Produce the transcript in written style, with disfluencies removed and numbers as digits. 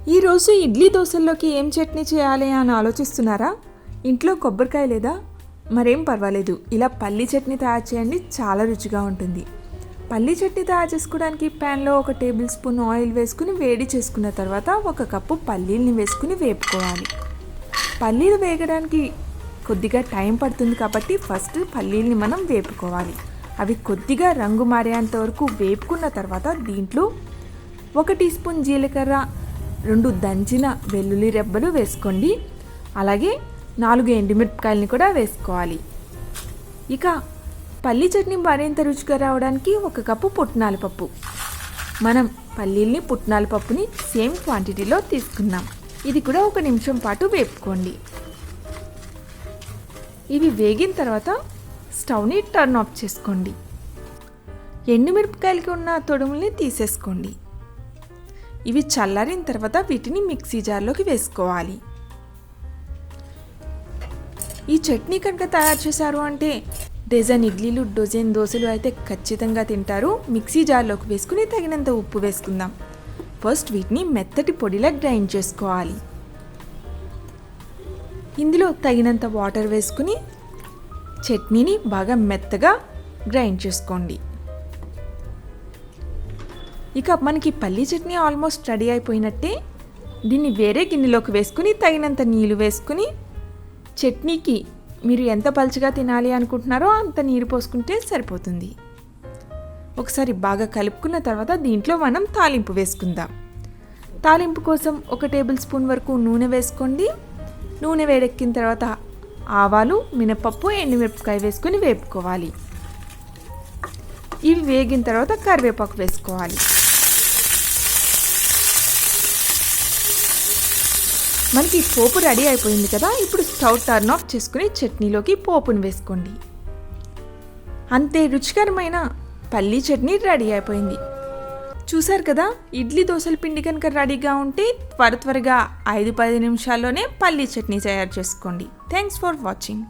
ఈరోజు ఇడ్లీ దోశల్లోకి ఏం చట్నీ చేయాలి అని ఆలోచిస్తున్నారా? ఇంట్లో కొబ్బరికాయ లేదా? మరేం పర్వాలేదు, ఇలా పల్లీ చట్నీ తయారు చేయండి, చాలా రుచిగా ఉంటుంది. పల్లీ చట్నీ తయారు చేసుకోవడానికి ప్యాన్లో 1 టేబుల్ స్పూన్ ఆయిల్ వేసుకుని వేడి చేసుకున్న తర్వాత 1 కప్పు పల్లీల్ని వేసుకుని వేపుకోవాలి. పల్లీలు వేగడానికి కొద్దిగా టైం పడుతుంది కాబట్టి ఫస్ట్ పల్లీల్ని మనం వేపుకోవాలి. అవి కొద్దిగా రంగు మారేంత వరకు వేపుకున్న తర్వాత దీంట్లో 1 టీ స్పూన్ జీలకర్ర, 2 దంచిన వెల్లుల్లి రెబ్బలు వేసుకోండి. అలాగే 4 ఎండుమిరపకాయలని కూడా వేసుకోవాలి. ఇక పల్లీ చట్నీ మరింత రుచిగా రావడానికి 1 కప్పు పుట్నాల పప్పు. మనం పల్లీల్ని పుట్నాల పప్పుని సేమ్ క్వాంటిటీలో తీసుకున్నాం. ఇది కూడా 1 నిమిషం పాటు వేపుకోండి. ఇవి వేగిన తర్వాత స్టవ్ని టర్న్ ఆఫ్ చేసుకోండి. ఎండుమిరపకాయలకి ఉన్న తొడుముల్ని తీసేసుకోండి. ఇవి చల్లారిన తర్వాత వీటిని మిక్సీ జార్లోకి వేసుకోవాలి. ఈ చట్నీ కనుక తయారు చేశారు అంటే డజన్ ఇడ్లీలు, డజన్ దోశలు అయితే ఖచ్చితంగా తింటారు. మిక్సీ జార్లోకి వేసుకుని తగినంత ఉప్పు వేసుకుందాం. ఫస్ట్ వీటిని మెత్తటి పొడిలా గ్రైండ్ చేసుకోవాలి. ఇందులో తగినంత వాటర్ వేసుకుని చట్నీని బాగా మెత్తగా గ్రైండ్ చేసుకోండి. ఇక మనకి పల్లీ చట్నీ ఆల్మోస్ట్ రెడీ అయిపోయినట్టే. దీన్ని వేరే గిన్నెలోకి వేసుకుని తగినంత నీళ్ళు వేసుకుని చట్నీకి మీరు ఎంత పలుచగా తినాలి అనుకుంటున్నారో అంత నీరు పోసుకుంటే సరిపోతుంది. ఒకసారి బాగా కలుపుకున్న తర్వాత దీంట్లో మనం తాలింపు వేసుకుందాం. తాలింపు కోసం 1 టేబుల్ స్పూన్ వరకు నూనె వేసుకోండి. నూనె వేడెక్కిన తర్వాత ఆవాలు, మినపప్పు, ఎండుమిరపకాయ వేసుకొని వేపుకోవాలి. ఇవి వేగిన తర్వాత కరివేపాకు వేసుకోవాలి. మనకి పోపు రెడీ అయిపోయింది కదా. ఇప్పుడు స్టవ్ టర్న్ ఆఫ్ చేసుకుని చట్నీలోకి పోపును వేసుకోండి. అంతే, రుచికరమైన పల్లీ చట్నీ రెడీ అయిపోయింది. చూసారు కదా, ఇడ్లీ దోశల పిండి కనుక రెడీగా ఉంటే త్వరగా 5-10 నిమిషాల్లోనే పల్లీ చట్నీ తయారు చేసుకోండి. Thanks for watching.